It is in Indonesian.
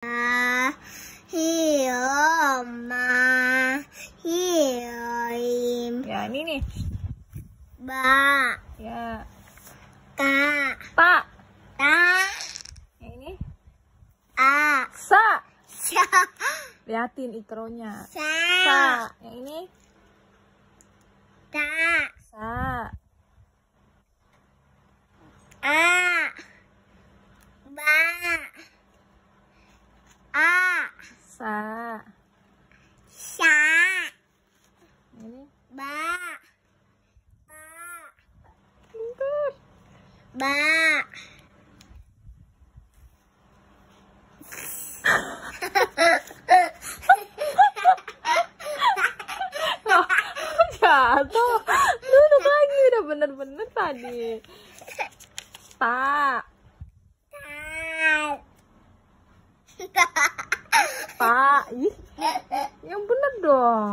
Bismillahirrahmanirrahim. Ya, ini nih. Ba. Ya. Ta. Ta. Ta. Yang ini. A. Sa. Sa. Liatin ikronya. Sa. Sa. Yang ini. Ta. Sa. A. Ba. A. Sa. Sa. Ini. Ba. Ba. Pintar. Ba. Jatuh. Duduk lagi, udah bener-bener tadi. Ta. Ta. Ta. Ih. Yang bener dong.